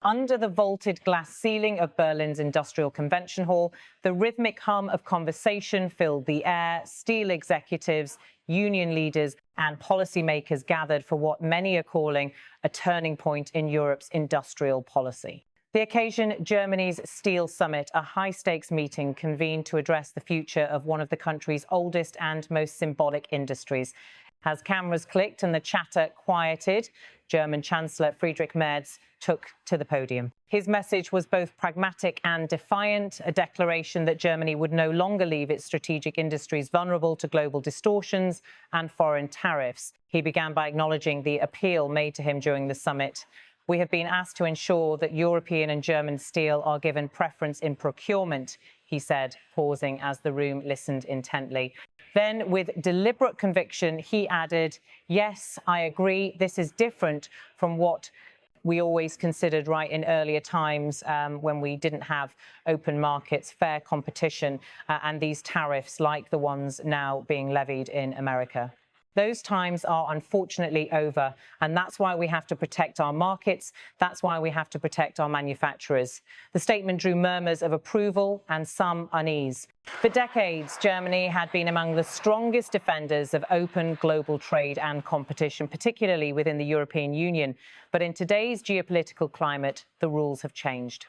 under the vaulted glass ceiling of Berlin's Industrial Convention Hall, the rhythmic hum of conversation filled the air. Steel executives, union leaders and policymakers gathered for what many are calling a turning point in Europe's industrial policy. The occasion, Germany's Steel Summit, a high-stakes meeting convened to address the future of one of the country's oldest and most symbolic industries. As cameras clicked and the chatter quieted, German Chancellor Friedrich Merz took to the podium. His message was both pragmatic and defiant, a declaration that Germany would no longer leave its strategic industries vulnerable to global distortions and foreign tariffs. He began by acknowledging the appeal made to him during the summit. We have been asked to ensure that European and German steel are given preference in procurement, he said, pausing as the room listened intently. Then, with deliberate conviction, he added, yes, I agree, this is different from what we always considered right in earlier times when we didn't have open markets, fair competition, and these tariffs like the ones now being levied in America. Those times are unfortunately over, and that's why we have to protect our markets. That's why we have to protect our manufacturers. The statement drew murmurs of approval and some unease. For decades, Germany had been among the strongest defenders of open global trade and competition, particularly within the European Union. But in today's geopolitical climate, the rules have changed.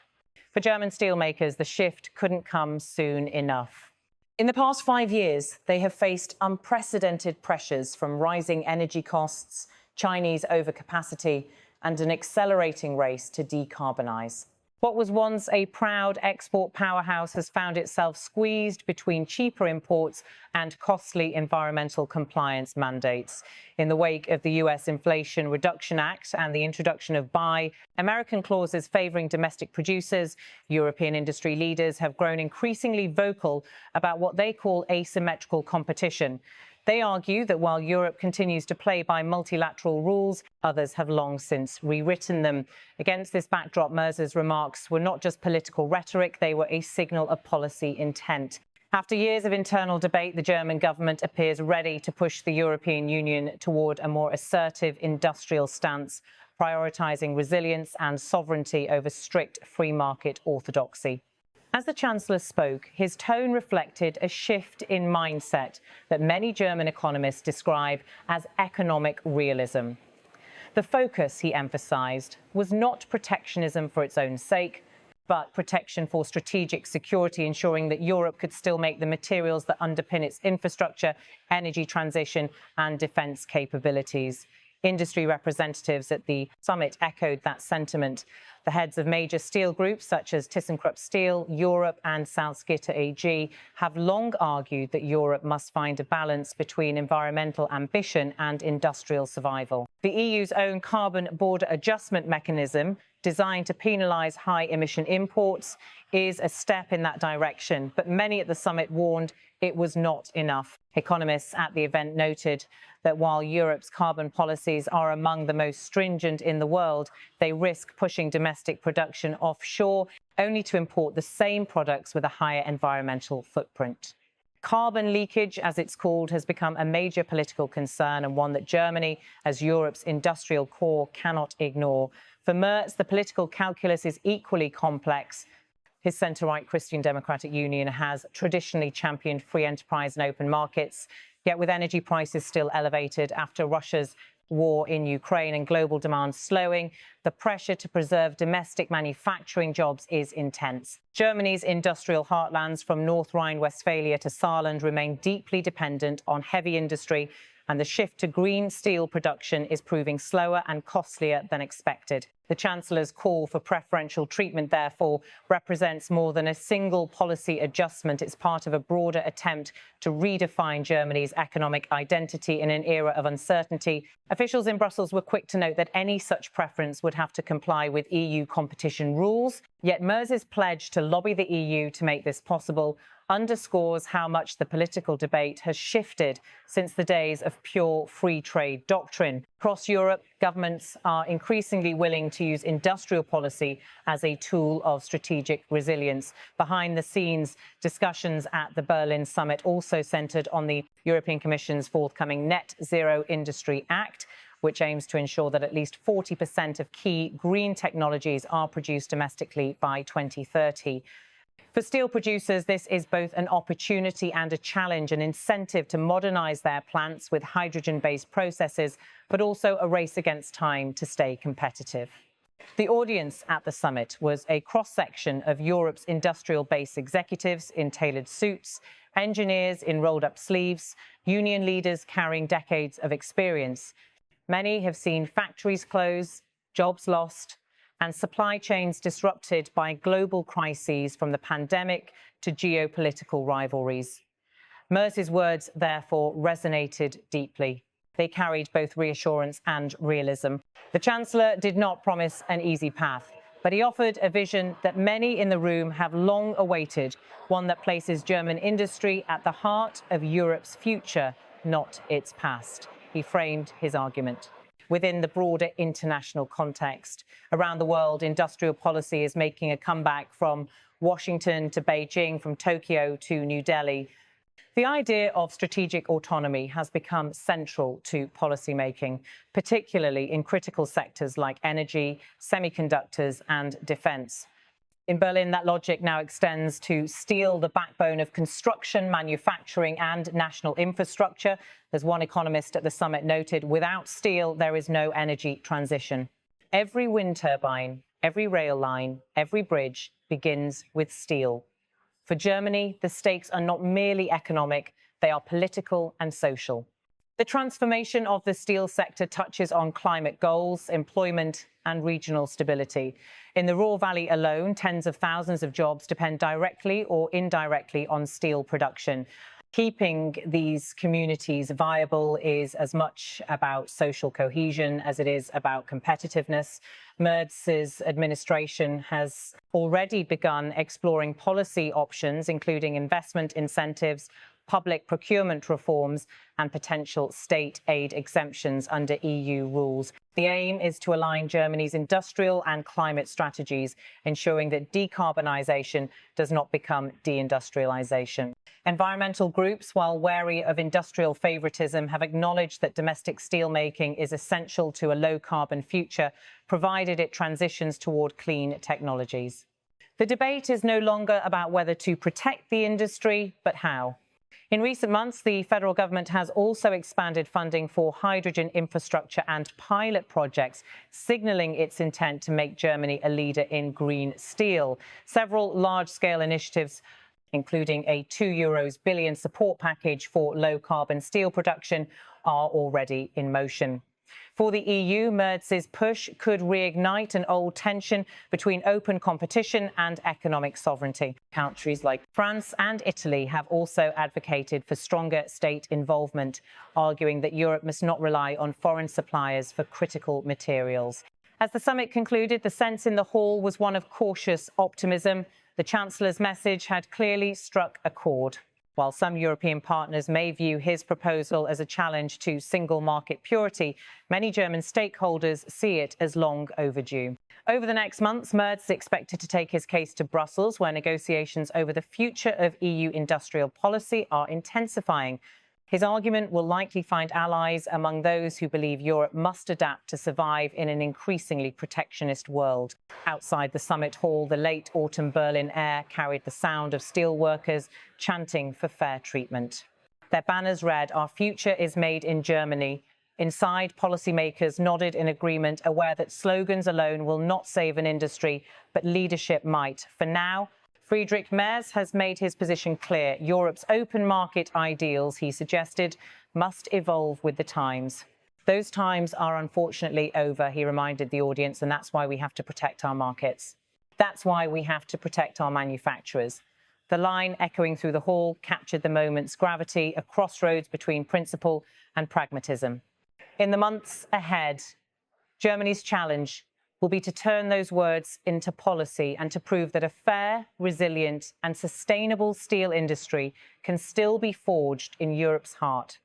For German steelmakers, the shift couldn't come soon enough. In the past 5 years, they have faced unprecedented pressures from rising energy costs, Chinese overcapacity, and an accelerating race to decarbonise. What was once a proud export powerhouse has found itself squeezed between cheaper imports and costly environmental compliance mandates. In the wake of the US Inflation Reduction Act and the introduction of buy American clauses favouring domestic producers, European industry leaders have grown increasingly vocal about what they call asymmetrical competition. They argue that while Europe continues to play by multilateral rules, others have long since rewritten them. Against this backdrop, Merz's remarks were not just political rhetoric, they were a signal of policy intent. After years of internal debate, the German government appears ready to push the European Union toward a more assertive industrial stance, prioritising resilience and sovereignty over strict free market orthodoxy. As the Chancellor spoke, his tone reflected a shift in mindset that many German economists describe as economic realism. The focus, he emphasised, was not protectionism for its own sake, but protection for strategic security, ensuring that Europe could still make the materials that underpin its infrastructure, energy transition and defence capabilities. Industry representatives at the summit echoed that sentiment. The heads of major steel groups such as ThyssenKrupp Steel, Europe and Salzgitter AG have long argued that Europe must find a balance between environmental ambition and industrial survival. The EU's own carbon border adjustment mechanism, designed to penalise high-emission imports, is a step in that direction, but many at the summit warned it was not enough. Economists at the event noted that while Europe's carbon policies are among the most stringent in the world, they risk pushing domestic production offshore, only to import the same products with a higher environmental footprint. Carbon leakage, as it's called, has become a major political concern and one that Germany, as Europe's industrial core, cannot ignore. For Merz, the political calculus is equally complex. His centre-right Christian Democratic Union has traditionally championed free enterprise and open markets, yet with energy prices still elevated after Russia's war in Ukraine and global demand slowing, the pressure to preserve domestic manufacturing jobs is intense. Germany's industrial heartlands from North Rhine-Westphalia to Saarland remain deeply dependent on heavy industry, and the shift to green steel production is proving slower and costlier than expected. The Chancellor's call for preferential treatment, therefore, represents more than a single policy adjustment. It's part of a broader attempt to redefine Germany's economic identity in an era of uncertainty. Officials in Brussels were quick to note that any such preference would have to comply with EU competition rules. Yet Merz's pledge to lobby the EU to make this possible underscores how much the political debate has shifted since the days of pure free trade doctrine. Across Europe, governments are increasingly willing to use industrial policy as a tool of strategic resilience. Behind the scenes, discussions at the Berlin summit also centred on the European Commission's forthcoming Net Zero Industry Act, which aims to ensure that at least 40% of key green technologies are produced domestically by 2030. For steel producers, this is both an opportunity and a challenge, an incentive to modernize their plants with hydrogen-based processes, but also a race against time to stay competitive. The audience at the summit was a cross-section of Europe's industrial base executives in tailored suits, engineers in rolled-up sleeves, union leaders carrying decades of experience. Many have seen factories close, jobs lost, and supply chains disrupted by global crises from the pandemic to geopolitical rivalries. Merz's words, therefore, resonated deeply. They carried both reassurance and realism. The Chancellor did not promise an easy path, but he offered a vision that many in the room have long awaited, one that places German industry at the heart of Europe's future, not its past. He framed his argument within the broader international context. Around the world, industrial policy is making a comeback from Washington to Beijing, from Tokyo to New Delhi. The idea of strategic autonomy has become central to policymaking, particularly in critical sectors like energy, semiconductors, and defence. In Berlin, that logic now extends to steel, the backbone of construction, manufacturing, and national infrastructure. As one economist at the summit noted, without steel, there is no energy transition. Every wind turbine, every rail line, every bridge begins with steel. For Germany, the stakes are not merely economic, they are political and social. The transformation of the steel sector touches on climate goals, employment, and regional stability. In the Ruhr Valley alone, tens of thousands of jobs depend directly or indirectly on steel production. Keeping these communities viable is as much about social cohesion as it is about competitiveness. Merz's administration has already begun exploring policy options, including investment incentives, public procurement reforms, and potential state aid exemptions under EU rules. The aim is to align Germany's industrial and climate strategies, ensuring that decarbonisation does not become deindustrialisation. Environmental groups, while wary of industrial favouritism, have acknowledged that domestic steelmaking is essential to a low-carbon future, provided it transitions toward clean technologies. The debate is no longer about whether to protect the industry, but how. In recent months, the federal government has also expanded funding for hydrogen infrastructure and pilot projects, signalling its intent to make Germany a leader in green steel. Several large-scale initiatives, including a €2 billion support package for low-carbon steel production, are already in motion. For the EU, Merz's push could reignite an old tension between open competition and economic sovereignty. Countries like France and Italy have also advocated for stronger state involvement, arguing that Europe must not rely on foreign suppliers for critical materials. As the summit concluded, the sense in the hall was one of cautious optimism. The Chancellor's message had clearly struck a chord. While some European partners may view his proposal as a challenge to single market purity, many German stakeholders see it as long overdue. Over the next months, Merz is expected to take his case to Brussels, where negotiations over the future of EU industrial policy are intensifying. His argument will likely find allies among those who believe Europe must adapt to survive in an increasingly protectionist world. Outside the summit hall, the late autumn Berlin air carried the sound of steelworkers chanting for fair treatment. Their banners read, "Our future is made in Germany." Inside, policymakers nodded in agreement, aware that slogans alone will not save an industry, but leadership might. For now, Friedrich Merz has made his position clear. Europe's open market ideals, he suggested, must evolve with the times. Those times are unfortunately over, he reminded the audience, and that's why we have to protect our markets. That's why we have to protect our manufacturers. The line echoing through the hall captured the moment's gravity, a crossroads between principle and pragmatism. In the months ahead, Germany's challenge will be to turn those words into policy and to prove that a fair, resilient and sustainable steel industry can still be forged in Europe's heart.